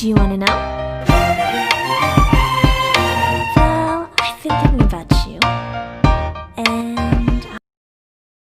Do you want to know? Well, I've been thinking about you. And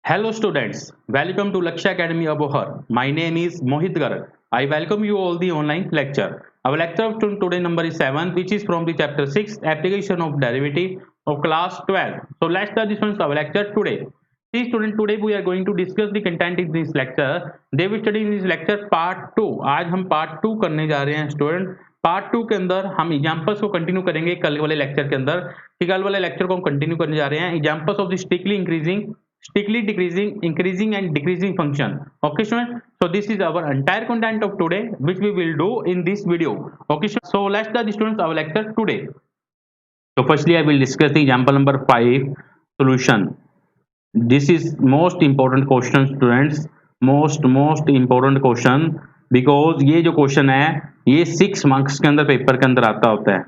Hello students, welcome to Lakshya Academy Abohar. My name is Mohit Garg. I welcome you all the online lecture. Our lecture of today number is 7, which is from the chapter 6, application of derivative of class 12. So let's start this one our lecture today. See student, today we are going to discuss the content in this lecture. They will study in this lecture part 2. आज हम part 2 करने जा रहे हैं student. Part 2 के अंदर हम examples को कंटिन्यू करेंगे कल वाले लेक्चर के अंदर. कल वाले लेक्चर को हम कंटिन्यू करने जा रहे हैं examples of the strictly increasing, strictly decreasing, increasing and decreasing function. Okay student, so this is our entire content of today which we will do in this video. Okay so let's start the students our lecture today. So firstly I will discuss the example number 5 solution. This is most important question students, most important question because ये जो question है ये 6 marks के अंदर paper के अंदर आता होता है.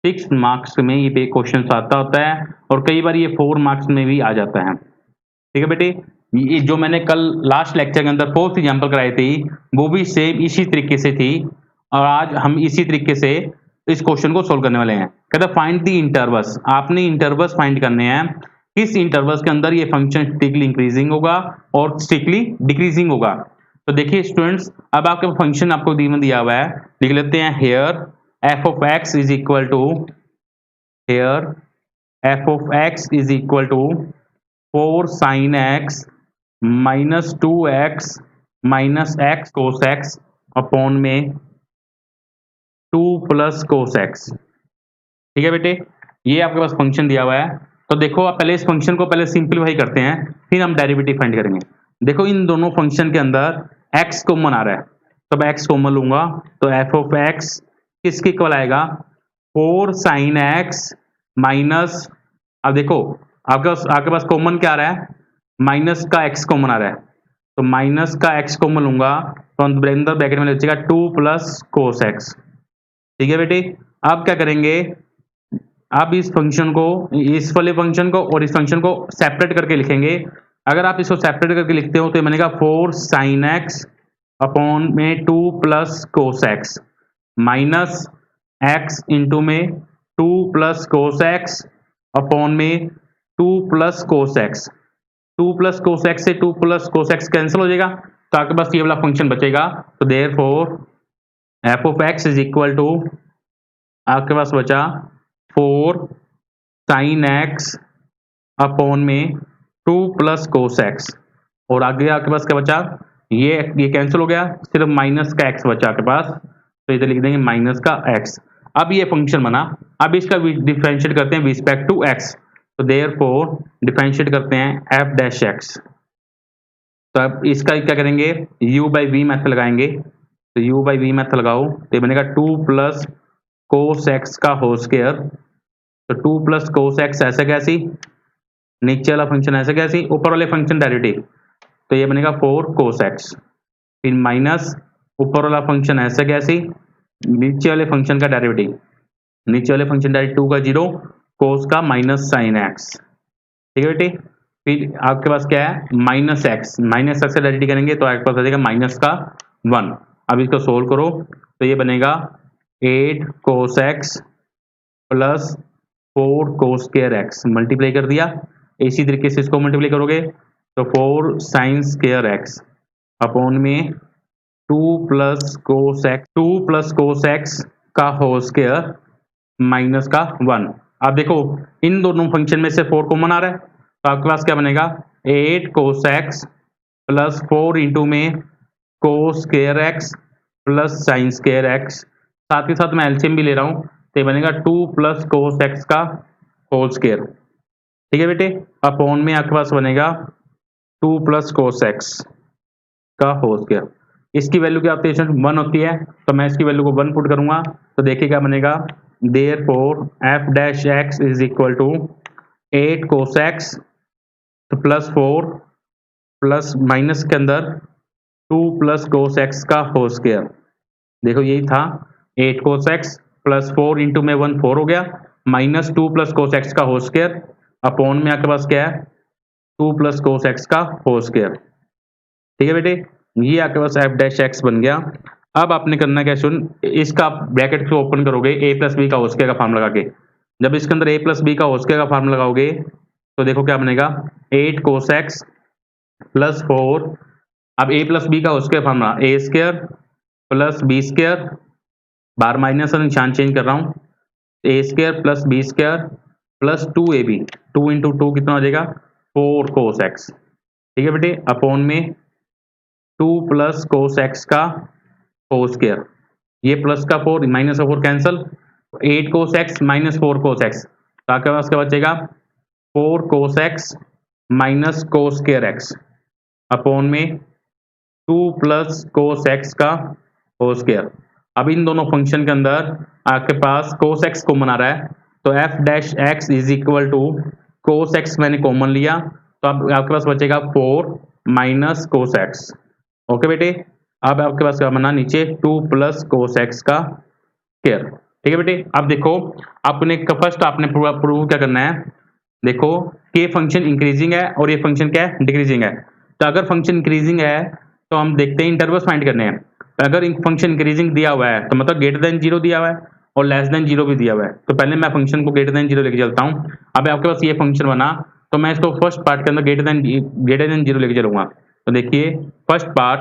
6 मार्क्स में ये क्वेश्चन आता होता है और कई बार ये 4 मार्क्स में भी आ जाता है. ठीक है बेटे, ये जो मैंने कल लास्ट लेक्चर के अंदर फोर्थ एग्जांपल कराई थी वो भी सेम इसी तरीके से थी और आज हम इसी तरीके से इस क्वेश्चन को सोल्व करने वाले हैं. कहता है फाइंड द इंटरवल्स. आपने इंटरवल्स फाइंड करने हैं. किस इंटरवल्स के अंदर ये फंक्शन स्ट्रिक्टली इंक्रीजिंग होगा और स्ट्रिक्टली डिक्रीजिंग होगा. तो देखिए स्टूडेंट्स, अब आपका फंक्शन आपको दिया हुआ है, लिख लेते हैं. Here f of x is equal to, here f of x is equal to 4 sin x minus 2x minus x cos x upon में 2 प्लस cos x. ठीक है बेटे, ये आपके पास फंक्शन दिया हुआ है. तो देखो आप पहले इस फंक्शन को पहले सिंप्लीफाई करते हैं, फिर हम डेरिवेटिव फाइंड करेंगे. देखो इन दोनों फंक्शन के अंदर x कॉमन आ रहा है, तो अब x कॉमन लूंगा तो f ऑफ x किसके इक्वल आएगा, 4 sin x माइनस, अब देखो आपके पास कॉमन क्या आ रहा है, माइनस का x कॉमन आ रहा है, तो माइनस का x कॉमन लूंगा तो अंदर ब्रैकेट में लिखिएगा 2 प्लस cos x. ठीक है बेटे, अब क्या करेंगे, अब इस फंक्शन को, इस वाले फंक्शन को और इस फंक्शन को सेपरेट करके लिखेंगे. अगर आप इसको सेपरेट करके लिखते हो तो ये बनेगा 4 sin x अपॉन में 2 plus cos x minus x into में 2 प्लस cos x अपॉन में 2 plus cos x. 2 plus cos x से 2 प्लस cos x कैंसिल हो जाएगा तो आपके पास ये वाला फंक्शन बचेगा. तो therefore f of x is equal to, आपके पास बचा 4 sin x अपॉन में 2 प्लस cos x और आगे आपके पास क्या बचा, ये कैंसिल हो गया, सिर्फ माइनस का x बचा आपके पास, तो इधर लिख देंगे माइनस का x. अब ये फंक्शन बना, अब इसका डिफरेंशिएट करते हैं विद रिस्पेक्ट टू x. तो देयरफॉर डिफरेंशिएट करते हैं f डैश x. तो अब इसका क्या करेंगे, u बाई वी मेथड लगाएंगे. तो u बाई वी मेथड लगाओ तो ये बनेगा 2 प्लस cos x का होल स्क्वायर. तो 2 प्लस cos x ऐसा कैसी, नीचे वाला फंक्शन ऐसा कैसी, ऊपर वाले फंक्शन डेरिवेटिव, तो ये बनेगा 4 cos x, फिर माइनस ऊपर वाला फंक्शन ऐसा कैसी, नीचे वाले फंक्शन का डेरिवेटिव, नीचे वाले फंक्शन डेरिवेटिव 2 का 0 cos का माइनस साइन x. ठीक है बेटे, फिर आपके पास क्या है, माइनस x का डेरिवेटिव करेंगे तो आपके पास आ जाएगा माइनस का 1. अब इसको सोल्व करो तो ये बनेगा 8 cos x plus 4 cos square x, multiply कर दिया. इसी तरीके से इसको मल्टीप्लाई करोगे तो 4 sin स्क्वायर x अपॉन में 2 प्लस cos x का होल स्क्वायर माइनस का 1. अब देखो इन दोनों फंक्शन में से 4 कॉमन आ रहा है तो आपके पास क्या बनेगा, 8 cos x प्लस 4 इंटू में cos square x plus sine square x, साथ ही साथ मैं एलसीएम भी ले रहा हूँ तो ये बनेगा 2 प्लस cos x का होल स्क्वायर. ठीक है बेटे, अपॉन में आपके पास बनेगा 2 प्लस cos x का होल स्क्वायर. इसकी वैल्यू क्या होती है, 1 होती है, तो मैं इसकी वैल्यू को 1 पुट करूंगा तो देखिए क्या बनेगा. Therefore f dash x is equal to 8 cos x तो प्लस 4 प्लस माइनस के अंदर 2 प्लस cos x का होल स्क्वायर. देखो यही था 8 cos x प्लस 4 इंटू में 1 4 हो गया, माइनस 2 प्लस cos x का होल स्क्वायर अपॉन में आपके पास क्या है 2 प्लस cos x का होल स्क्वायर. ठीक है बेटे, ये आपके पास f डैश x बन गया. अब आपने करना क्या सुन, इसका आप ब्रैकेट को ओपन करोगे ए प्लस बी का होल स्क्वायर का फार्मूला लगा के। जब इसके अंदर ए प्लस बी का होल स्क्वायर का फार्मूला लगाओगे तो देखो क्या बनेगा, 8 cos x प्लस 4। अब ए प्लस बी का whole square formula A square plus B square, बार माइनस का निशान चेंज कर रहा हूँ, A square plus B square plus 2ab, 2 into 2 कितना हो जाएगा 4 cos x। ठीक है बेटे, अपॉन में 2 प्लस cos x का होल स्क्वायर, ये प्लस का 4 माइनस का 4 cancel, 8 cos x minus 4 cos x, तो आपके पास क्या बचेगा 4 cos x minus cos square x upon में 2 प्लस cos x का होल स्क्वायर। अब इन दोनों फंक्शन के अंदर आपके पास cos x कॉमन आ रहा है, तो f dash x is equal to cos x मैंने कॉमन लिया, तो अब आपके पास बचेगा 4 माइनस cos x। ओके बेटे, अब आपके पास क्या बना नीचे 2 प्लस cos x का स्क्वायर। ठीक है बेटे, अब देखो आपने फर्स्ट आपने प्रूव क्या करना है, देखो कि ये फंक्शन इंक्रीजिंग है और ये फंक्शन क्या है डिक्रीजिंग है। तो अगर फंक्शन इंक्रीजिंग है तो हम देखते हैं इंटरवल्स फाइंड करने हैं। तो अगर फंक्शन इंक्रीजिंग दिया हुआ है तो मतलब ग्रेटर देन 0 दिया हुआ है और लेस देन 0 भी दिया हुआ है, तो पहले मैं फंक्शन को ग्रेटर देन 0 लेके चलता हूँ। अब आपके पास ये फंक्शन बना तो मैं इसको फर्स्ट पार्ट के अंदर ग्रेटर देन 0 लेके चलूंगा। तो देखिए फर्स्ट पार्ट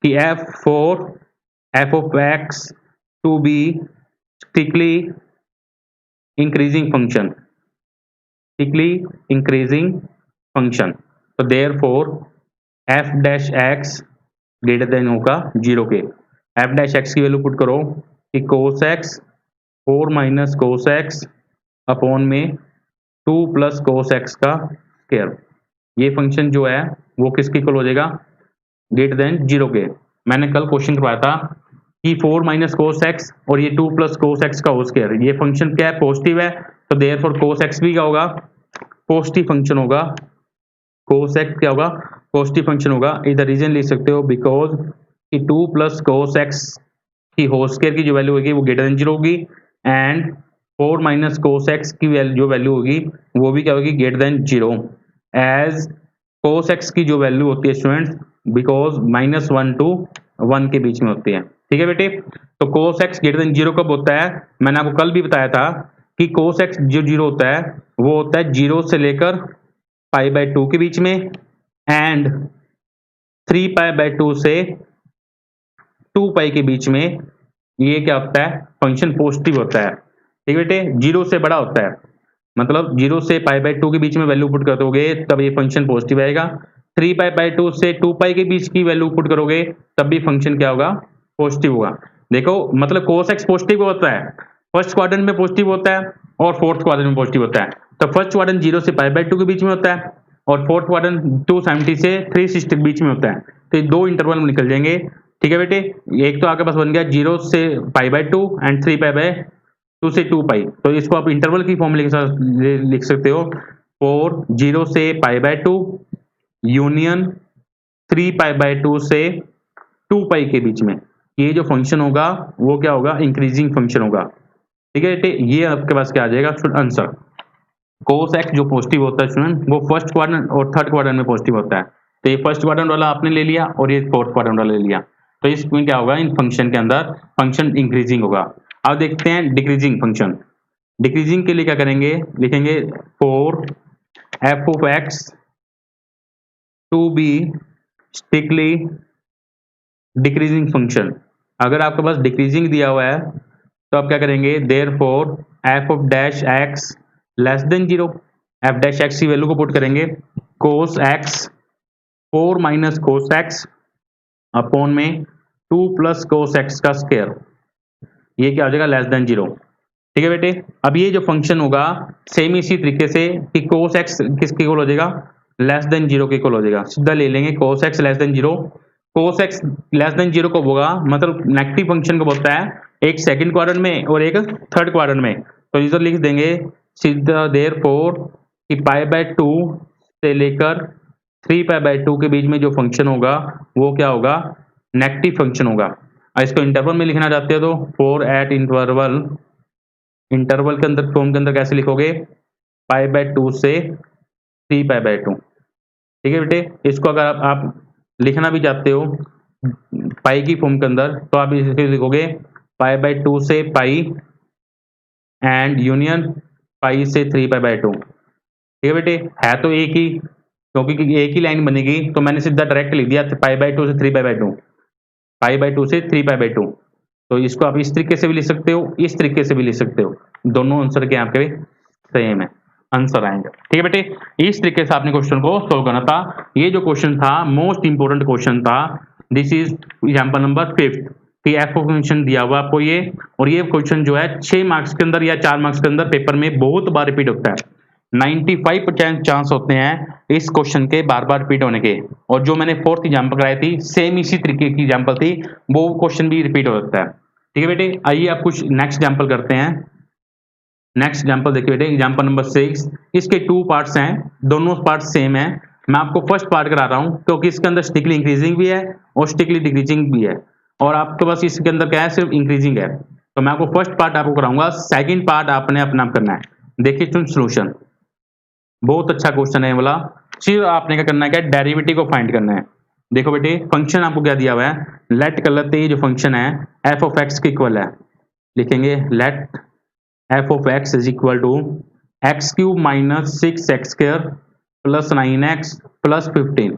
कि f of x to be strictly increasing function, तो therefore f dash x greater than होगा 0 के। f dash x की वैल्यू पुट करो कि cos x 4 minus cos x upon में 2 प्लस cos x का स्क्वायर। ये फंक्शन जो है वो किसके इक्वल हो जाएगा ग्रेटर देन 0 के। मैंने कल क्वेश्चन करवाया था कि 4 माइनस cos x और ये 2 प्लस cos x का होल स्क्वायर, ये फंक्शन क्या है पॉजिटिव है, तो देयरफॉर cos x भी क्या होगा पॉजिटिव फंक्शन होगा। cos x क्या होगा पॉजिटिव फंक्शन होगा। इधर रीजन लिख सकते हो बिकॉज कि 2 प्लस cos x की होल स्क्वायर की जो वैल्यू होगी वो ग्रेटर देन 0 होगी एंड 4 माइनस cos x की जो वैल्यू होगी वो भी क्या होगी greater than 0 as cos x की जो वैल्यू होती है स्टूडेंट्स बिकॉज -1 to 1 के बीच में होती है। ठीक है बेटे, तो cos x ग्रेटर देन 0 कब होता है, मैंने आपको कल भी बताया था कि cos x जो 0 होता है वो होता है 0 से लेकर π/2 के बीच में एंड 3π/2 से 2π के बीच में। ये क्या होता है फंक्शन पॉजिटिव होता है। ठीक है बेटे, 0 से बड़ा होता है, मतलब 0 से π/2 के बीच में वैल्यू पुट कर दोगे तब ये फंक्शन पॉजिटिव आएगा। 3π/2 से 2π के बीच की वैल्यू पुट करोगे तब भी फंक्शन क्या होगा पॉजिटिव होगा। देखो मतलब cos x पॉजिटिव होता है, फर्स्ट क्वाड्रेंट में पॉजिटिव होता है और फोर्थ क्वाड्रेंट में पॉजिटिव होता है। तो फर्स्ट क्वाड्रेंट 0 से π/2 के बीच में होता है और फोर्थ क्वाड्रेंट 270 से 360 के बीच में होता है। तो ये दो इंटरवल में निकल जाएंगे। ठीक है बेटे, एक तो आपके पास बन गया 0 से π/2 एंड 3π/2 से 2π, तो इसको आप इंटरवल की फॉर्म लिख सकते हो 4 0 से π/2 यूनियन 3π/2 से 2π के बीच में। ये जो फंक्शन होगा वो क्या होगा इंक्रीजिंग फंक्शन होगा। ठीक है बेटे, ये आपके पास क्या आ जाएगा आंसर। cos x जो पॉजिटिव होता है स्टूडेंट वो फर्स्ट क्वाड्रेंट और थर्ड क्वाड्रेंट में पॉजिटिव होता है। तो ये फर्स्ट क्वाड्रेंट वाला आपने ले लिया और ये फोर्थ क्वाड्रेंट वाला ले लिया, तो इसमें क्या होगा इन फंक्शन के अंदर फंक्शन इंक्रीजिंग होगा। अब देखते हैं डिक्रीजिंग फंक्शन। डिक्रीजिंग के लिए क्या करेंगे, लिखेंगे 4 f of x to be strictly decreasing function. अगर आपके पास डिक्रीजिंग दिया हुआ है तो आप क्या करेंगे therefore f of dash x less than 0, f dash x की वैल्यू को पुट करेंगे cos x 4 minus cos x upon में 2 प्लस cos x का स्क्वायर, ये क्या हो जाएगा लेस देन 0। ठीक है बेटे, अब ये जो फंक्शन होगा सेम इसी तरीके से कि cos x किसके इक्वल हो जाएगा लेस देन 0 के इक्वल हो जाएगा। सीधा ले लेंगे cos x less than 0। cos x less than 0 कब होगा, मतलब नेगेटिव फंक्शन कब होता है, एक सेकंड क्वाड्रेंट में और एक थर्ड क्वाड्रेंट में। तो इधर लिख देंगे सीधा देयरफॉर कि π/2 से लेकर 3π/2 के बीच में जो फंक्शन होगा वो क्या होगा नेगेटिव फंक्शन होगा। इसको इंटरवल में लिखना चाहते हो तो 4 एट इंटरवल के अंदर फॉर्म के अंदर कैसे लिखोगे π/2 से 3π/2। ठीक है बेटे, इसको अगर आप लिखना भी चाहते हो पाई की फॉर्म के अंदर, तो आप इसे लिखोगे पाई बाई 2 से पाई एंड यूनियन पाई से 3 पाई बाई 2। ठीक है बेटे, है तो एक ही, क्योंकि एक ही लाइन बनेगी तो मैंने सीधा डायरेक्ट लिख दिया पाई बाई 2 से 3 पाई बाई 2, पाई बाई 2 से 3 पाई बाई 2। तो इसको आप इस तरीके से भी लिख सकते हो, इस तरीके से भी लिख सकते हो, दोनों आंसर के आपके सेम है, आंसर आएंगे। ठीक है बेटे, इस तरीके से आपने क्वेश्चन को सोल्व करना था। ये जो क्वेश्चन था मोस्ट इंपोर्टेंट क्वेश्चन था। दिस इज एग्जांपल नंबर 5 कि एफ ऑफ फंक्शन दिया हुआ आपको ये, और ये क्वेश्चन जो है 6 मार्क्स के अंदर या 4 मार्क्स के अंदर पेपर में बहुत बार रिपीट होता है। 95% चांस होते हैं इस क्वेश्चन के बार बार रिपीट होने के। और जो मैंने फोर्थ एग्जाम्पल कराई थी सेम इसी तरीके की एग्जाम्पल थी, वो क्वेश्चन भी रिपीट हो सकता है। ठीक है बेटे, आइए आप कुछ नेक्स्ट एग्जाम्पल करते हैं। नेक्स्ट एग्जाम्पल देखिए बेटे, एग्जाम्पल नंबर 6। इसके 2 पार्ट्स हैं, दोनों पार्ट सेम है। मैं आपको फर्स्ट पार्ट करा रहा हूं क्योंकि इसके अंदर स्टिकली इंक्रीजिंग भी है और स्टिकली डिक्रीजिंग भी है, और आपके पास इसके अंदर क्या है, सिर्फ इंक्रीजिंग है। तो मैं आपको फर्स्ट पार्ट आपको कराऊंगा, सेकंड पार्ट आपने अपना करना है। देखिए सोल्यूशन, बहुत अच्छा क्वेश्चन है वाला। सिर्फ आपने क्या करना है, क्या डेरिवेटिव को फाइंड करना है। देखो बेटे, फंक्शन आपको क्या दिया हुआ है, लेट कर लेते हैं, जो फंक्शन है एफ ऑफ एक्स के इक्वल है। लिखेंगे let f of x is equal to x cube minus 6x square plus 9x plus 15।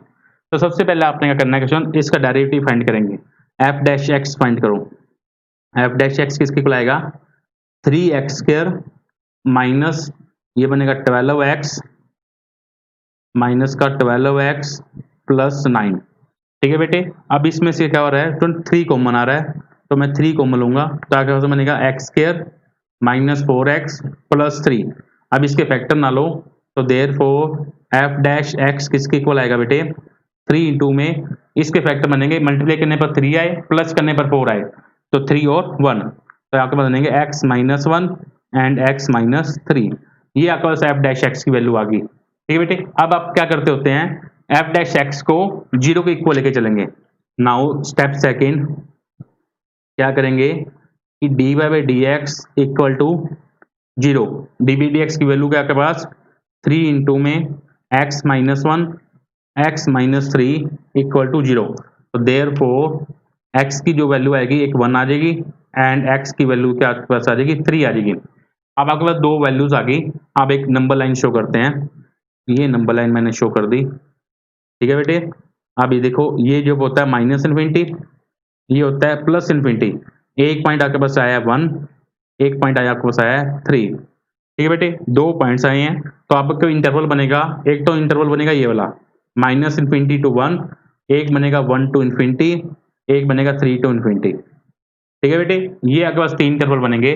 तो सबसे पहले आपने क्या करना है क्वेश्चन, इसका डेरिवेटिव फाइंड करेंगे। एफ डैश एक्स फाइंड करो। एफ डैश एक्स किसके इक्वल आएगा, 3x स्क्वायर माइनस ये बनेगा 12x माइनस का 12x प्लस 9। ठीक है बेटे, अब इसमें से क्या हो रहा है, 3 कॉमन आ रहा है, तो मैं 3 कॉमन लूंगा, तो आगे बनेगा x square minus 4x plus 3। अब इसके फैक्टर ना लो, तो देयरफॉर एफ डैश एक्स किसके इक्वल आएगा बेटे, 3 इंटू में इसके फैक्टर बनेंगे, मल्टीप्लाई करने पर 3 आए, प्लस करने पर 4 आए, तो 3 और 1, तो आपके पास बनेंगे x minus 1 and x minus 3। ये आपके पास एफ डैश एक्स की वैल्यू आ गई। ठीक है बेटे, अब आप क्या करते होते हैं, एफ डैश एक्स को 0 के इक्वल लेके चलेंगे। नाउ स्टेप सेकेंड क्या करेंगे कि d Y by D x equal to 0, d b d x की वैल्यू क्या आपके पास 3 इंटू में x minus 1 x minus 3 equal to 0। तो देयर फोर x की जो वैल्यू आएगी एक 1 आ जाएगी एंड x की वैल्यू क्या आपके पास आ जाएगी 3 आ जाएगी। अब आपके पास 2 वैल्यूज आ गई। आप एक नंबर लाइन शो करते हैं, ये नंबर लाइन मैंने शो कर दी। ठीक है बेटे, अब ये देखो, ये जो होता है माइनस इन्फिनिटी, ये होता है प्लस इन्फिनिटी। एक पॉइंट आपके पास आया 1, एक पॉइंट आया आपके पास आया 3। ठीक है बेटे, 2 पॉइंट्स आए हैं, तो आपका इंटरवल बनेगा, एक तो इंटरवल बनेगा ये वाला माइनस इन्फिनिटी टू 1, एक बनेगा 1 टू इन्फिनिटी, एक बनेगा 3 टू इन्फिनिटी। ठीक है बेटे, ये आपके पास 3 इंटरवल बनेंगे।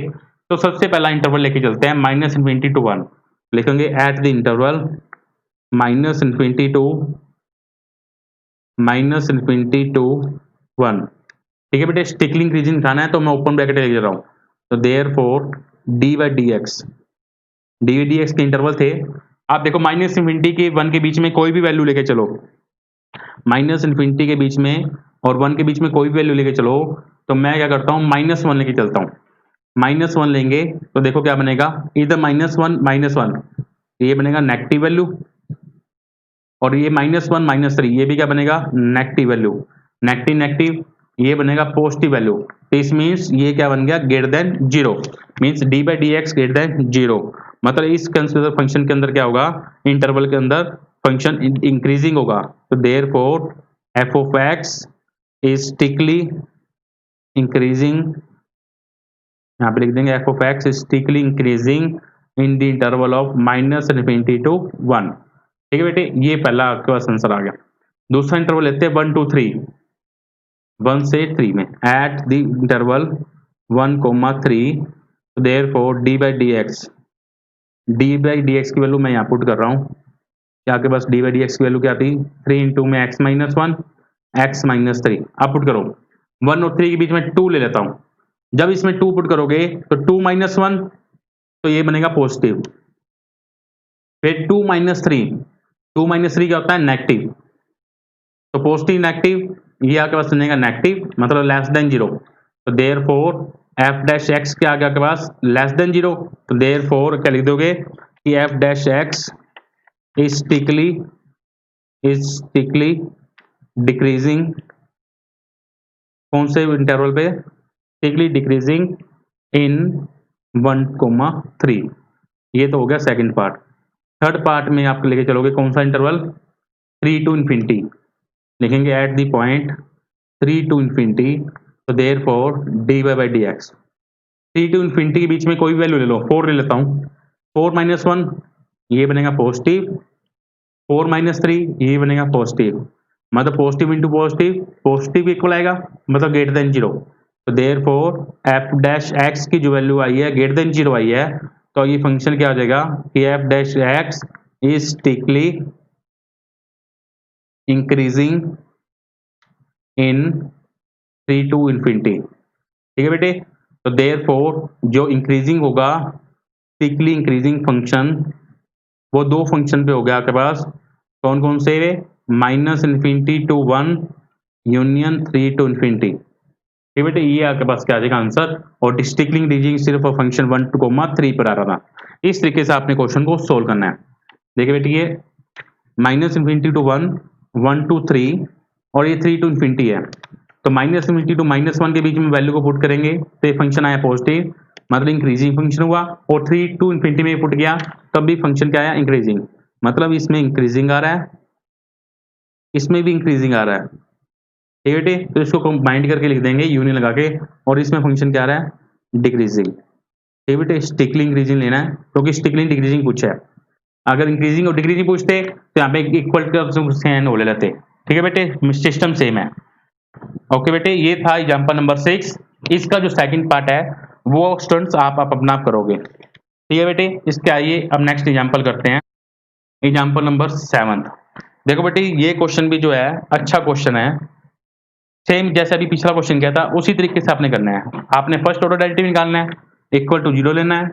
तो सबसे पहला इंटरवल लेके चलते हैं माइनस इन्फिनिटी टू 1, लिखेंगे at the interval minus infinity to 1। ठीक है बेटे, स्टिकली इंक्रीजिंग दिखाना है तो मैं ओपन ब्रैकेट ले रहा हूं, तो therefore d by D x के इंटरवल थे। आप देखो माइनस इन्फिनिटी के 1 के बीच में कोई भी वैल्यू लेके चलो, माइनस इन्फिनिटी के बीच में और 1 के बीच में कोई भी वैल्यू लेके चलो, तो मैं क्या करता हूं -1 लेके चलता हूं। -1 लेंगे तो देखो क्या बनेगा, इधर -1 ये बनेगा नेगेटिव वैल्यू, और ये -1 -3 ये भी क्या बनेगा नेगेटिव वैल्यू, नेगेटिव नेगेटिव ये बनेगा पॉजिटिव वैल्यू। दिस मीन्स ये क्या बन गया greater than 0, means D by D x greater than 0। मतलब इस कंसीडर फंक्शन के अंदर क्या होगा, इंटरवल के अंदर फंक्शन इंक्रीजिंग होगा। तो therefore F of x is strictly increasing, यहाँ पे लिख देंगे F of x is strictly increasing in the interval of minus infinity to 1। ठीक है बेटे, ये पहला आपके पास आंसर आ गया। दूसरा इंटरवल लेते हैं 1 to 3, 1 से 3 में eight the interval 1,3, therefore d by D x की वैल्यू मैं यहाँ पुट कर रहा हूँ। क्या आपके पास डी बाई डी एक्स की वैल्यू क्या थी, 3 इंटू में x माइनस 1 x माइनस 3। आप पुट करो, 1 और 3 के बीच में 2 ले लेता हूँ। जब इसमें 2 पुट करोगे तो 2 माइनस 1 तो ये बनेगा पॉजिटिव, फिर 2 माइनस 3 क्या होता है नेगेटिव, तो पॉजिटिव नेगेटिव ये आपके पास बनेगा नेगेटिव, मतलब लेस देन 0। तो देयरफॉर एफ डैश एक्स क्या आ गया आपके पास लेस देन 0। तो देयरफॉर क्या लिख दोगे कि F dash X is strictly decreasing कौन से इंटरवल पे, स्टिकली डिक्रीजिंग इन 1,3। ये तो हो गया सेकंड पार्ट। थर्ड पार्ट में आप लेके चलोगे कौन सा इंटरवल, 3 to infinity, लिखेंगे at the point 3 to infinity, तो therefore dy by dx, 3 to infinity के बीच में कोई वैल्यू ले लो, 4 ले लेता हूँ, 4 - 1 ये बनेगा पॉजिटिव, 4 - 3 ये बनेगा पॉजिटिव, मतलब positive into positive, positive equal आएगा मतलब ग्रेटर देन 0, तो देयरफॉर एफ डैश एक्स की जो वैल्यू आई है ग्रेटर देन 0 आई है, तो ये फंक्शन क्या हो जाएगा कि F dash X is strictly increasing in 3 to infinity। ठीक है बेटे, तो देयरफॉर जो इंक्रीजिंग होगा स्टिकली इंक्रीजिंग फंक्शन, वो दो फंक्शन पे हो गया आपके पास, कौन कौन से, -∞ to 1 यूनियन 3 to infinity। ठीक बेटे, ये आपके पास क्या आ जाएगा आंसर, और स्टिकली इंक्रीजिंग सिर्फ फंक्शन 1 to 3 पर आ रहा था। इस तरीके से आपने क्वेश्चन को सोल्व करना है। देखिए बेटे, ये -∞ to 1, 1 to 3 और ये 3 to infinity है, तो -∞ to -1 के बीच में वैल्यू को पुट करेंगे तो ये फंक्शन आया पॉजिटिव, मतलब इंक्रीजिंग फंक्शन हुआ, और 3 to infinity में पुट किया तब भी फंक्शन क्या आया, इंक्रीजिंग, मतलब इसमें इंक्रीजिंग आ रहा है, इसमें भी इंक्रीजिंग आ रहा है। ठीक है बेटे, तो इसको कंबाइंड करके लिख देंगे यूनियन लगा के, और इसमें फंक्शन क्या आ रहा है, डिक्रीजिंग। ठीक है बेटे, स्टिकली इंक्रीजिंग लेना है क्योंकि स्टिकली डिक्रीजिंग पूछा है, अगर इंक्रीजिंग और डिक्रीजिंग पूछते तो यहाँ पे इक्वल टू ले लेते। ठीक है बेटे, सिस्टम सेम है। ओके बेटे, ये था एग्जांपल नंबर 6। इसका जो सेकंड पार्ट है वो स्टूडेंट्स आप अपना आप करोगे। ठीक है बेटे, इसके आइए अब नेक्स्ट एग्जांपल करते हैं, एग्जांपल नंबर 7। देखो बेटे, ये क्वेश्चन भी जो है अच्छा क्वेश्चन है, सेम जैसे अभी पिछला क्वेश्चन किया था उसी तरीके से आपने करना है। आपने फर्स्ट ऑर्डर डेरिवेटिव निकालना है, इक्वल टू 0 लेना है,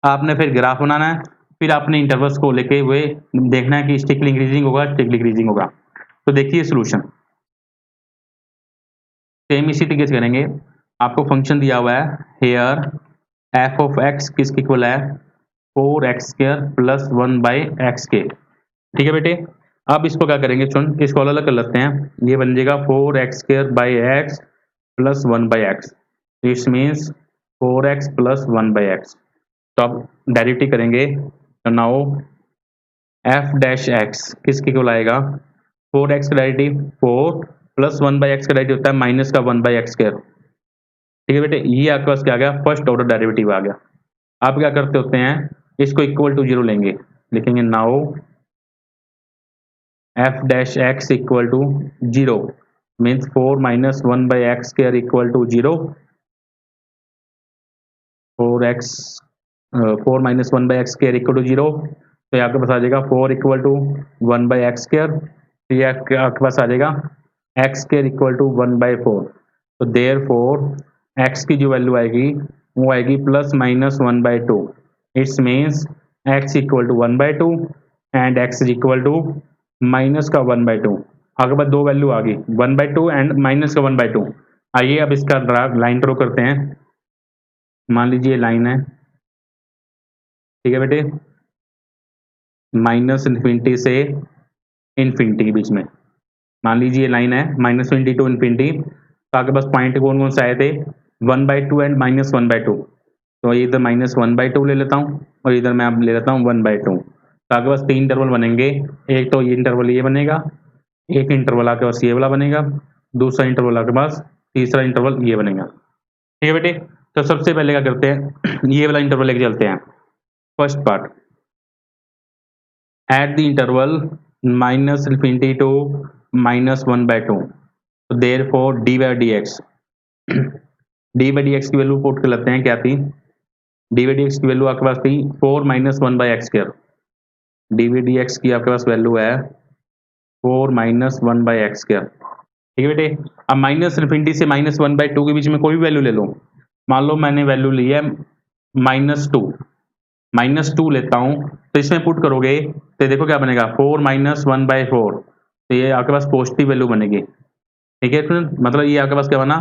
आपने फिर ग्राफ बनाना है, फिर आपने इंटरवल्स को लेके हुए देखना है कि स्टिकली इंक्रीजिंग होगा स्टिकली डिक्रीजिंग होगा। तो देखिए सोल्यूशन सेम इसी तरीके से करेंगे। आपको फंक्शन दिया हुआ है हेयर एफ ऑफ एक्स किसके इक्वल है, 4x² + 1/x²। ठीक है बेटे, अब इसको क्या करेंगे, सुन इसको अलग अलग कर लेते हैं, ये बन जाएगा 4x² + 1/x, this means 4x + 1/x। तो अब डेरिवेटिव करेंगे, तो नाउ एफ डैश एक्स किसके इक्वल आएगा, 4x का डेरिवेटिव 4 + 1/x का डेरिवेटिव होता है -1/x²। ठीक है बेटे, ये आपके पास क्या आ गया, फर्स्ट ऑर्डर डेरिवेटिव आ गया। आप क्या करते होते हैं, इसको इक्वल टू 0 लेंगे, लिखेंगे now f dash x equal to 0 means 4 - 1/x² equal to 0, 4 - 1/x² equal to 0, तो ये आपके पास आ जाएगा 4 इक्वल टू 1/x², तो ये आपके पास आ जाएगा x² इक्वल टू 1/4। तो देयरफॉर x की जो वैल्यू आएगी वो आएगी ±1/2, it's means x equal to 1/2 and x is equal to -1/2। आपके पास दो वैल्यू आ गई, 1/2 एंड -1/2। आइए अब इसका लाइन ड्रॉ करते हैं। मान लीजिए लाइन है, ठीक है बेटे, -∞ से इन्फिनिटी के बीच में, मान लीजिए लाइन है -∞ to इन्फिनिटी। तो आपके पास पॉइंट कौन कौन से आए थे, 1/2 एंड -1/2। तो इधर -1/2 ले लेता हूँ और इधर मैं अब ले लेता हूँ 1/2। तो आपके पास 3 इंटरवल बनेंगे, एक तो ये इंटरवल ये बनेगा, एक इंटरवल आपके पास ये वाला बनेगा, दूसरा इंटरवल आपके पास, तीसरा इंटरवल ये बनेगा। ठीक है बेटे, तो सबसे पहले क्या करते हैं, ये वाला इंटरवल लेके चलते हैं। First part, eight the interval -∞ to -1/2, तो देयरफॉर dy/dx dy/dx की वैल्यू पुट कर लेते हैं, क्या थी, dy/dx की वैल्यू आपके पास थी 4 - 1/x²। dy/dx की आपके पास वैल्यू है 4 - 1/x²। ठीक है बेटे, अब -∞ से -1/2 के बीच में कोई भी वैल्यू ले लो, मान लो मैंने वैल्यू ली है -2 लेता हूं, तो इसमें पुट करोगे तो देखो क्या बनेगा, 4 - 1/4, तो ये आपके पास पॉजिटिव वैल्यू बनेगी। ठीक है, मतलब ये आपके पास क्या बना,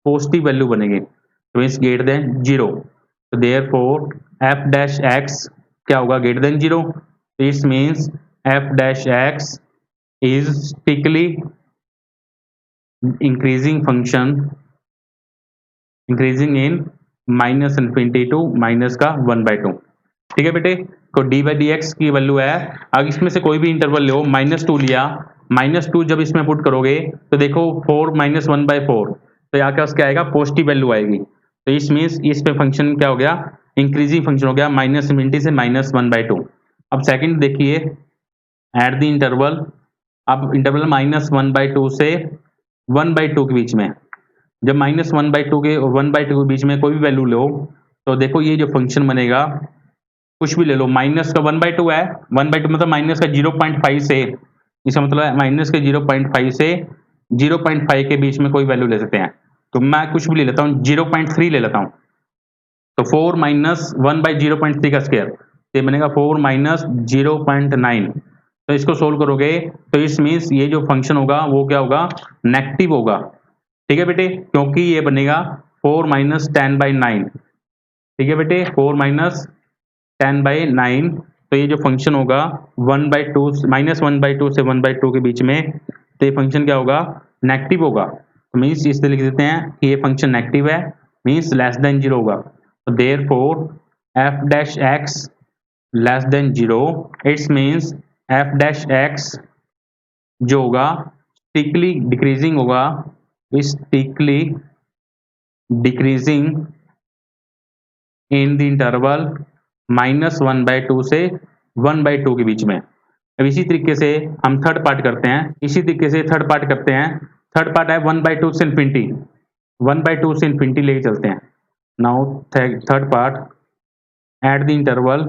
पॉजिटिव वैल्यू बनेगी, तो मीन्स ग्रेटर देन 0। तो देयरफॉर एफ डैश एक्स क्या होगा, greater than 0, this means F dash X is strictly increasing function increasing in minus infinity to minus का 1/2। ठीक है बेटे, तो डी बाई डी एक्स की वैल्यू है, अगर इसमें से कोई भी इंटरवल लो, -2 लिया, -2 जब इसमें पुट करोगे तो देखो 4 माइनस 1/4, तो यहाँ क्या क्या आएगा, पॉजिटिव वैल्यू आएगी। तो इस मीन्स इसमें फंक्शन क्या हो गया, इंक्रीजिंग फंक्शन हो गया, माइनस इन्फिनिटी से -1/2। अब सेकंड देखिए, एट द इंटरवल, अब इंटरवल -1/2 से 1/2 के बीच में, जब -1/2 के 1/2 के बीच में कोई भी वैल्यू लो, तो देखो ये जो फंक्शन बनेगा, कुछ भी ले लो, माइनस का 1/2 है, 1/2 मतलब माइनस का 0.5 से, इसका मतलब है माइनस के 0.5 से 0.5 के बीच में कोई वैल्यू ले सकते हैं। तो मैं कुछ भी ले लेता हूँ, 0.3 ले लेता हूँ, तो 4 माइनस 1/0.3 का स्क्वायर, ये बनेगा 4 माइनस 0.9। तो इसको सोल्व करोगे तो इस मीन्स ये जो फंक्शन होगा वो क्या होगा, नेगेटिव होगा। ठीक है बेटे, क्योंकि ये बनेगा 4 माइनस 10/9। ठीक है बेटे, 4 माइनस 10/9, तो ये जो फंक्शन होगा 1/2 -1/2 से 1/2 के बीच में, तो ये फंक्शन क्या होगा, नेगेटिव होगा। तो मीन्स इससे लिख देते हैं कि ये फंक्शन नेगेटिव है, मीन्स लेस देन 0 होगा। तो therefore f dash x less than 0, it's means f dash x जो होगा स्टिकली डिक्रीजिंग होगा, स्टिकली डिक्रीजिंग इन द इंटरवल -1/2 से 1/2 के बीच में। अब इसी तरीके से हम थर्ड पार्ट करते हैं, थर्ड पार्ट है 1/2 से इन्फिनिटी, 1/2 से इन्फिनिटी लेके चलते हैं। Now third part eight the interval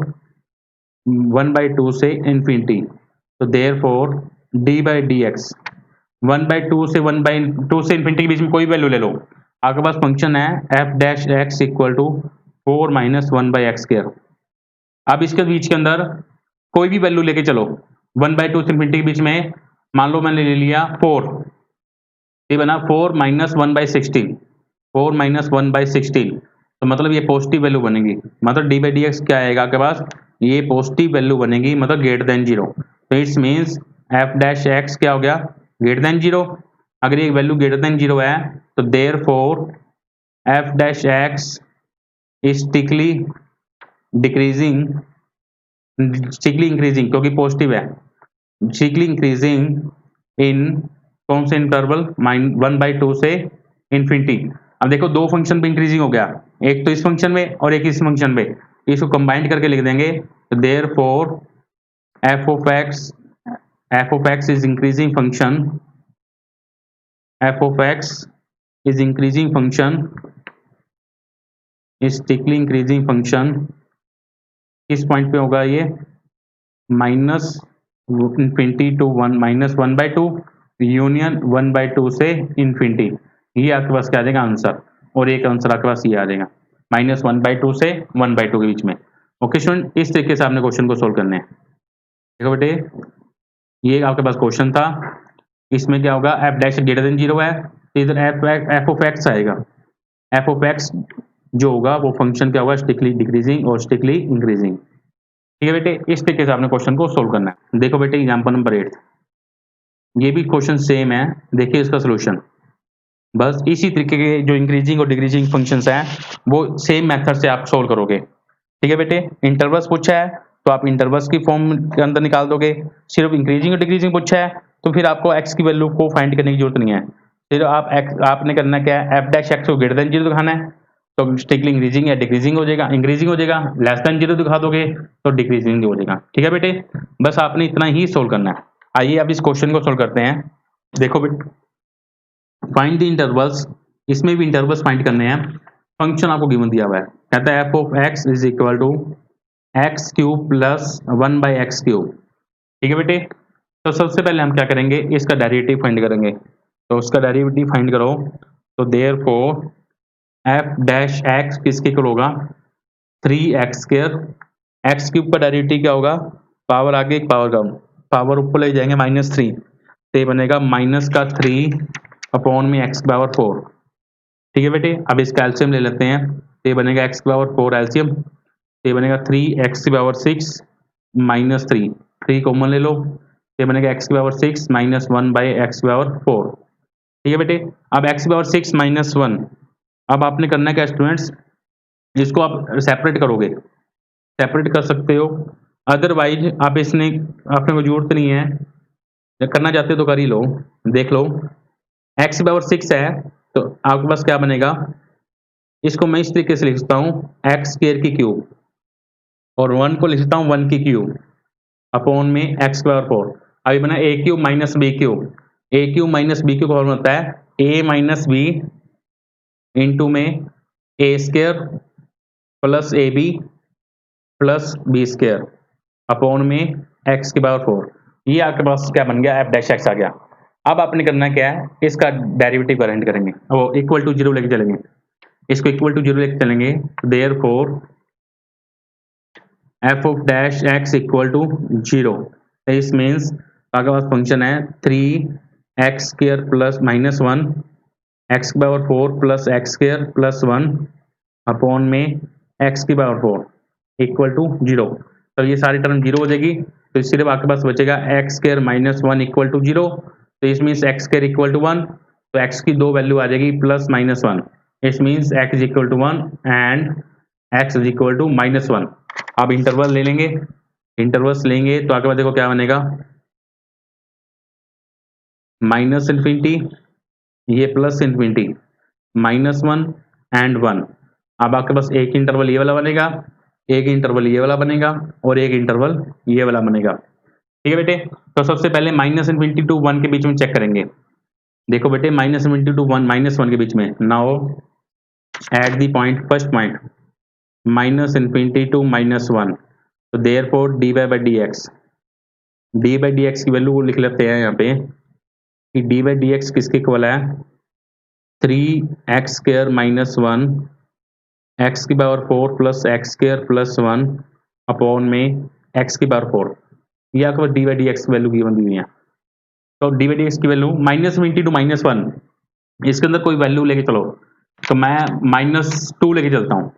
1/2 से इन्फिनिटी, तो therefore d by D x, 1/2 से इन्फिनिटी के बीच में कोई वैल्यू ले लो, आपके पास फंक्शन है f dash x equal to 4 minus 1/x²। अब इसके बीच के अंदर कोई भी वैल्यू लेके चलो, 1/2 से इन्फिनिटी के बीच में, मान लो मैंने ले लिया 4, ये बना 4 माइनस 1/16, 4 माइनस 1/16, तो मतलब ये पॉजिटिव वैल्यू बनेगी, मतलब डी बाई डी एक्स क्या आएगा आपके पास, ये पॉजिटिव वैल्यू बनेगी, मतलब ग्रेटर देन 0। तो it's means f dash X क्या हो गया, ग्रेटर देन 0। अगर ये वैल्यू ग्रेटर देन 0 है तो therefore f dash X strictly decreasing, strictly increasing क्योंकि पॉजिटिव है, स्टिकली इंक्रीजिंग इन कौन से इंटरवल, 1/2 से इन्फिनिटी। अब देखो दो फंक्शन पे इंक्रीजिंग हो गया, एक तो इस फंक्शन में और एक इस फंक्शन में, इसको कंबाइंड करके लिख देंगे। तो therefore f of x is increasing function, f of x is increasing function, is strictly increasing function, किस पॉइंट पे होगा ये, minus infinity to 1 minus 1/2 union 1/2 से इन्फिनिटी, ये आपके पास क्या आ जाएगा आंसर, और एक आंसर आपके पास ये आ जाएगा -1/2 से 1/2 के बीच में। ओके स्टूडेंट, इस तरीके से आपने क्वेश्चन को सोल्व करने हैं। देखो बेटे, ये आपके पास क्वेश्चन था, इसमें क्या होगा, f डैश ग्रेटर देन 0 है, तो इधर f ऑफ x आएगा, f ऑफ x जो होगा वो फंक्शन क्या होगा, स्टिकली डिक्रीजिंग और स्टिकली इंक्रीजिंग। ठीक है बेटे, इस तरीके से आपने क्वेश्चन को सोल्व करना है। देखो बेटे एग्जांपल नंबर 8, ये भी क्वेश्चन सेम है, देखिए इसका सोल्यूशन, बस इसी तरीके के जो इंक्रीजिंग और डिक्रीजिंग फंक्शंस हैं वो सेम मेथड से आप सोल्व करोगे। ठीक है बेटे, इंटरवल्स पूछा है तो आप इंटरवल्स की फॉर्म के अंदर निकाल दोगे, सिर्फ इंक्रीजिंग और डिक्रीजिंग पूछा है तो फिर आपको x की वैल्यू को फाइंड करने की जरूरत नहीं है, फिर आपने करना क्या है, f डैश एक्स को ग्रेटर देन 0 दिखाना है, तो स्ट्रिक्टली इंक्रीजिंग या डिक्रीजिंग हो जाएगा, इंक्रीजिंग हो जाएगा, लेस देन 0 दिखा दोगे तो डिक्रीजिंग हो जाएगा। ठीक है बेटे, बस आपने इतना ही सोल्व करना है। आइए अब इस क्वेश्चन को सोल्व करते हैं। देखो बेटे, फाइंड द इंटरवल्स, इसमें भी इंटरवल्स फाइंड करने हैं। फंक्शन आपको गिवन दिया हुआ है, कहता है f of x is equal to x cube plus 1/x³। ठीक है बेटे, तो सबसे पहले हम क्या करेंगे, इसका डेरिवेटिव फाइंड करेंगे, तो उसका डेरिवेटिव फाइंड करो, तो देयरफॉर f डैश x किसके इक्वल होगा, 3x², x³ का डेरिवेटिव क्या होगा, पावर आगे एक पावर कम, पावर ऊपर ले जाएंगे -3, तो ये बनेगा -3 अपॉन में x⁴। ठीक है बेटे, अब इसका एलसीएम ले लेते हैं, तो ये बनेगा x⁴ एलसीएम, तो ये बनेगा 3x⁴ -3, 3 कॉमन ले लो, तो ये बनेगा x⁴ -1/x⁴। ठीक है बेटे, अब x⁴ -1 अब आपने करना क्या स्टूडेंट्स, इसको आप सेपरेट करोगे, सेपरेट कर सकते हो, अदरवाइज आप इसने आपने को जरूरत नहीं है, जब करना चाहते हो तो कर ही लो। देख लो x की पावर 6 है तो आपके पास क्या बनेगा, इसको मैं इस तरीके से लिखता हूँ एक्स स्क्वायर की क्यूब, और 1 को लिखता हूँ 1 की क्यूब अपॉन में एक्स की पावर 4। अभी बना A cube minus B cube, A cube minus B cube form होता है ए माइनस बी इंटू में A square plus A B plus B square upon में एक्स की पावर 4। ये आपके पास क्या बन गया, एफ डैश एक्स आ गया। अब आपने करना क्या है, इसका डेरिवेटिव फाइंड करेंगे, वो इक्वल टू जीरो लेके चलेंगे, इसको इक्वल टू जीरो लेके चलेंगे, therefore F of dash x equal to zero. This means आपके पास फंक्शन है 3x square plus minus 1 x की power 4 plus x square plus 1 upon में एक्स की पावर 4 इक्वल टू जीरो। तो ये सारी टर्म जीरो हो जाएगी, तो सिर्फ आपके पास बचेगा x square minus 1 equal to zero. तो इस means x square equal to 1, तो एक्स की दो वैल्यू आ जाएगी प्लस माइनस 1, इस means x equal to 1 and x is equal to minus 1। आप इंटरवल ले लेंगे, इंटरवल्स लेंगे तो आगे बाद देखो क्या बनेगा, माइनस इन्फिनिटी, ये प्लस इन्फिनिटी, माइनस 1 एंड 1। अब आपके पास एक इंटरवल ये वाला बनेगा, एक इंटरवल ये वाला बनेगा, और एक इंटरवल ये वाला बनेगा। ठीक है बेटे, तो सबसे पहले माइनस इन्फिनिटी टू 1 के बीच में चेक करेंगे। देखो बेटे माइनस इन्फिनिटी टू 1 माइनस 1 के बीच में, now at the point first point minus infinity to minus 1, तो therefore d by D x, d by D x की वैल्यू लिख लेते हैं यहाँ पे कि डी बाई डी एक्स किसके इक्वल है, 3x स्क्वायर माइनस 1 एक्स की power 4 plus x square plus 1 upon में एक्स की पावर 4। ये आपके पास डी बाई डी एक्स की वैल्यू गिवन दी हुई है। तो डी बाई डी एक्स की value minus infinity to minus 1, इसके अंदर कोई वैल्यू लेके चलो, तो मैं माइनस 2 लेके चलता हूँ,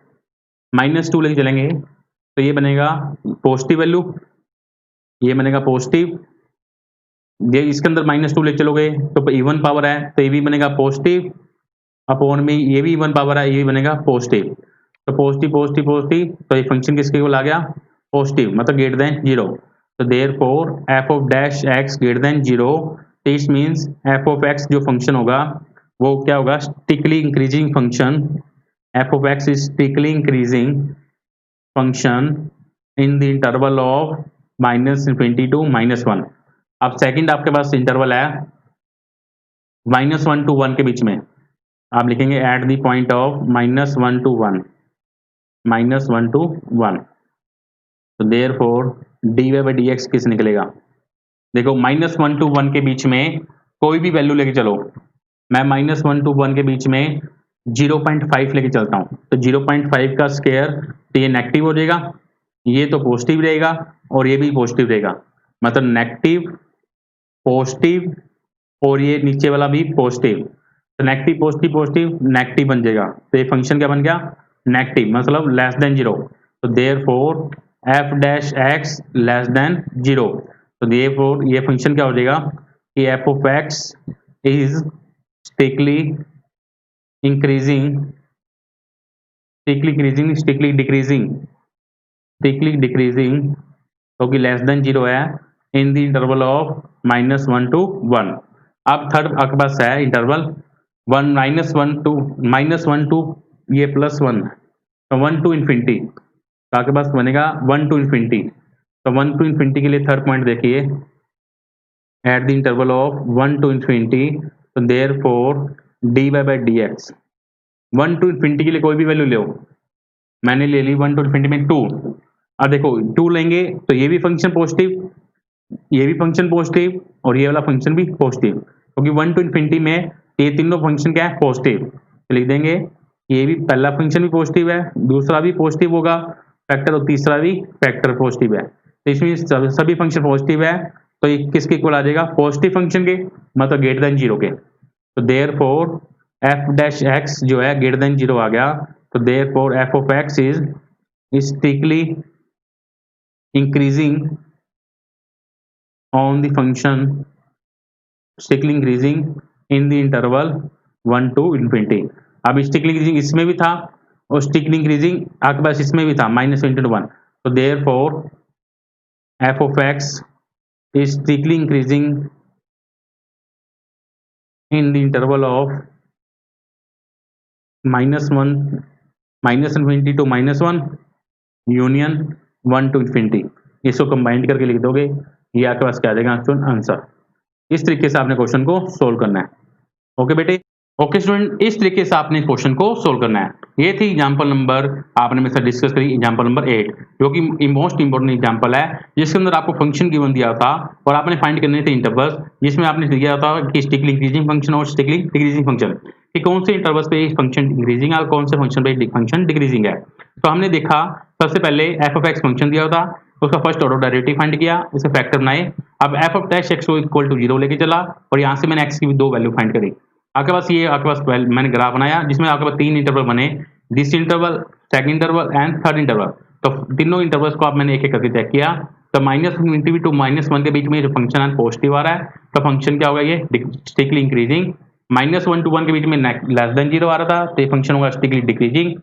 माइनस 2 लेके चलेंगे तो ये बनेगा पॉजिटिव वैल्यू, ये बनेगा पॉजिटिव, ये इसके अंदर माइनस 2 लेके चलोगे तो इवन पावर है तो ये भी बनेगा पॉजिटिव अपॉन में ये भी इवन पावर है, ये भी बनेगा पॉजिटिव। तो पॉजिटिव पॉजिटिव पॉजिटिव, तो ये फंक्शन किसके इक्वल आ गया, पॉजिटिव, मतलब ग्रेटर देन जीरो। तो therefore F of dash X greater than zero, this means F of X जो फंक्शन होगा वो क्या होगा, strictly increasing function, F of x is strictly increasing function in the interval of minus infinity to minus 1। अब second आपके पास interval है minus 1 to 1 के बीच में, आप लिखेंगे at the point of minus 1 to 1, minus 1 to 1, तो therefore D Y by D x किस निकलेगा, देखो माइनस 1 टू 1 के बीच में कोई भी वैल्यू लेके चलो, मैं माइनस 1 टू 1 के बीच में 0.5 लेके चलता हूँ, तो 0.5 का स्क्वायर तो ये नेगेटिव हो जाएगा, ये तो पॉजिटिव रहेगा और ये भी पॉजिटिव रहेगा, मतलब नेगेटिव पॉजिटिव और ये नीचे वाला भी पॉजिटिव, तो नेगेटिव पॉजिटिव पॉजिटिव नेगेटिव बन जाएगा, तो ये फंक्शन क्या बन गया, नेगेटिव, मतलब लेस देन जीरो। तो therefore F dash X less than zero, तो देयरफॉर ये फंक्शन क्या हो जाएगा कि F of x is strictly increasing, strictly increasing, strictly decreasing, strictly decreasing क्योंकि लेस देन जीरो है in the interval of minus 1 to 1। अब थर्ड आपके पास है इंटरवल माइनस वन टू ये प्लस 1, तो 1 टू इन्फिनिटी, तो आपके पास बनेगा 1 टू इन्फिनिटी, तो 1 टू इन्फिनिटी के लिए थर्ड पॉइंट देखिए at the interval of 1 to infinity, तो therefore D Y by D X, 1 to infinity के लिए कोई भी वैल्यू लो, मैंने ले ली 1 टू इन्फिनिटी में 2। अब देखो 2 लेंगे तो ये भी फंक्शन पॉजिटिव, ये भी फंक्शन पॉजिटिव और ये वाला फंक्शन भी पॉजिटिव, क्योंकि 1 टू इन्फिनिटी में ये तीनों फंक्शन क्या है, पॉजिटिव, तो लिख देंगे ये भी पहला फंक्शन भी पॉजिटिव है, दूसरा भी पॉजिटिव होगा फैक्टर और तीसरा भी फैक्टर पॉजिटिव है, तो इसमें सभी फंक्शन पॉजिटिव है, तो ये किसके इक्वल आ जाएगा, पॉजिटिव फंक्शन के, मतलब ग्रेटर देन जीरो के। तो देयरफॉर एफ डैश एक्स जो है ग्रेटर देन जीरो आ गया, तो therefore F of x is strictly increasing on the function strictly increasing in the interval 1 to infinity। अब स्ट्रिक्टली इंक्रीजिंग इसमें भी था और स्ट्रिक्टली इंक्रीजिंग आपके पास इसमें भी था -1 तो therefore f of x is strictly increasing in the interval of -1 -infinity to -1 union 1 to infinity। इसको कंबाइन करके लिख दोगे, ये आपके पास क्या आ जाएगा आंसर। इस तरीके से आपने क्वेश्चन को सोल्व करना है। ओके बेटे, ओके स्टूडेंट, इस तरीके से आपने क्वेश्चन को सोल्व करना है। ये थी एग्जांपल नंबर आपने मेरे साथ डिस्कस करी, एग्जांपल नंबर 8, जो कि मोस्ट इंपोर्टेंट एग्जांपल है, जिसके अंदर आपको फंक्शन गिवन दिया था और आपने फाइंड करने थे इंटरवल्स, जिसमें आपने दिया था कि स्ट्रिक्टली इंक्रीजिंग फंक्शन और स्ट्रिक्टली डिक्रीजिंग फंक्शन, कि कौन से इंटरवल्स पे फंक्शन इंक्रीजिंग है और कौन से फंक्शन पे फंक्शन डिक्रीजिंग है। तो हमने देखा सबसे पहले एफ ऑफ एक्स फंक्शन दिया था, उसका फर्स्ट ऑर्डर डेरिवेटिव फाइंड किया, उसे फैक्टर बनाए। अब एफ ऑफ डैश एक्स को इक्वल टू 0 लेके चला और यहाँ से मैंने एक्स की भी 2 वैल्यू फाइंड करी। आपके पास ये आपके पास मैंने ग्राफ बनाया जिसमें आपके पास 3 इंटरवल बने, this interval, second interval and third interval. तो तीनों इंटरवल्स को आप मैंने एक एक करके चेक किया। तो -∞ to -1 के बीच में जो फंक्शन है पॉजिटिव आ रहा है, तो फंक्शन क्या होगा, ये स्ट्रिक्टली इंक्रीजिंग। -1 to 1 के बीच में लेस देन 0 आ रहा था, तो ये फंक्शन होगा स्ट्रिक्टली डिक्रीजिंग।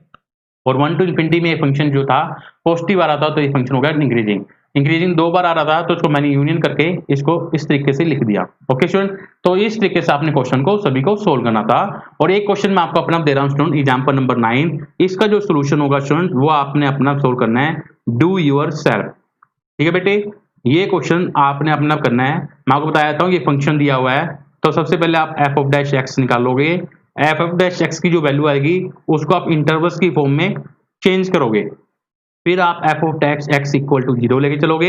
और 1 to infinity में ये फंक्शन जो था पॉजिटिव आ रहा था, तो ये फंक्शन होगा इंक्रीजिंग। इंक्रीजिंग 2 बार आ रहा था, तो इसको मैंने यूनियन करके इसको इस तरीके से लिख दिया। ओके स्टूडेंट, तो इस तरीके से आपने क्वेश्चन को सभी को सोल्व करना था। और एक क्वेश्चन मैं आपको अपना दे रहा हूँ स्टूडेंट, एग्जांपल नंबर 9, इसका जो सोल्यूशन होगा स्टूडेंट वो आपने अपना सोल्व करना है, डू योर सेल्फ। ठीक है बेटे, ये क्वेश्चन आपने अपना करना है। मैं आपको बताया था ये फंक्शन दिया हुआ है, तो सबसे पहले आप एफ ऑफ डैश एक्स निकालोगे। एफ ऑफ डैश एक्स की जो वैल्यू आएगी उसको आप इंटरवल्स की फॉर्म में चेंज करोगे। फिर आप f of dash x equal to 0 लेके चलोगे।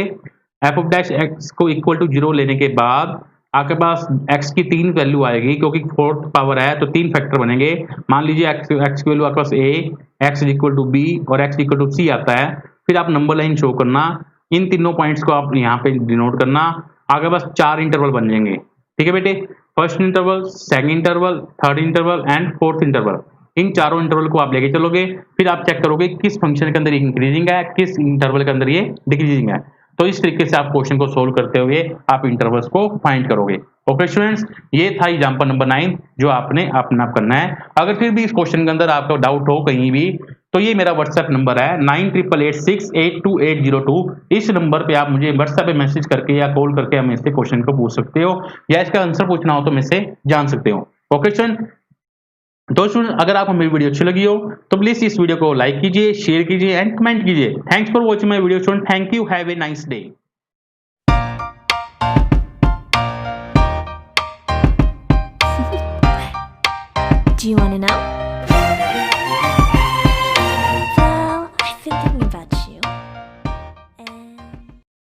एफ ऑफ डैश एक्स को इक्वल टू 0 लेने के बाद आपके पास एक्स की 3 वैल्यू आएगी, क्योंकि 4th पावर है तो 3 फैक्टर बनेंगे। मान लीजिए एक्स की वैल्यू आपके पास ए, एक्स इक्वल टू बी और एक्स इक्वल टू सी आता है। फिर आप नंबर लाइन शो करना, इन तीनों पॉइंट्स को आप यहाँ पे डिनोट करना। आपके पास 4 इंटरवल बन जाएंगे। ठीक है बेटे, first interval, second interval, third interval and fourth interval. इन चारों इंटरवल को आप लेके चलोगे। फिर आप चेक करोगे किस फंक्शन के अंदर ये इंक्रीजिंग है, किस इंटरवल के अंदर ये डिक्रीजिंग है। तो इस तरीके से आप क्वेश्चन को सोल्व करते हुए आप इंटरवल्स को फाइंड करोगे। ओके स्टूडेंट्स, ये था एग्जांपल नंबर 9 जो आपने अपना करना है। अगर फिर भी इस क्वेश्चन के अंदर आपका डाउट हो कहीं भी, तो ये मेरा व्हाट्सएप नंबर है 9888682802। इस नंबर पे आप मुझे व्हाट्सएप पे मैसेज करके या कॉल करके हम इससे क्वेश्चन को पूछ सकते हो, या इसका आंसर पूछना हो तो मुझसे जान सकते हो। ओके स्टूडेंट, तो स्टूडेंट अगर आपको मेरी वीडियो अच्छी लगी हो तो प्लीज इस वीडियो को लाइक कीजिए, शेयर कीजिए एंड कमेंट कीजिए। Thanks for watching my video student, thank you, have a nice day. Do you want to know?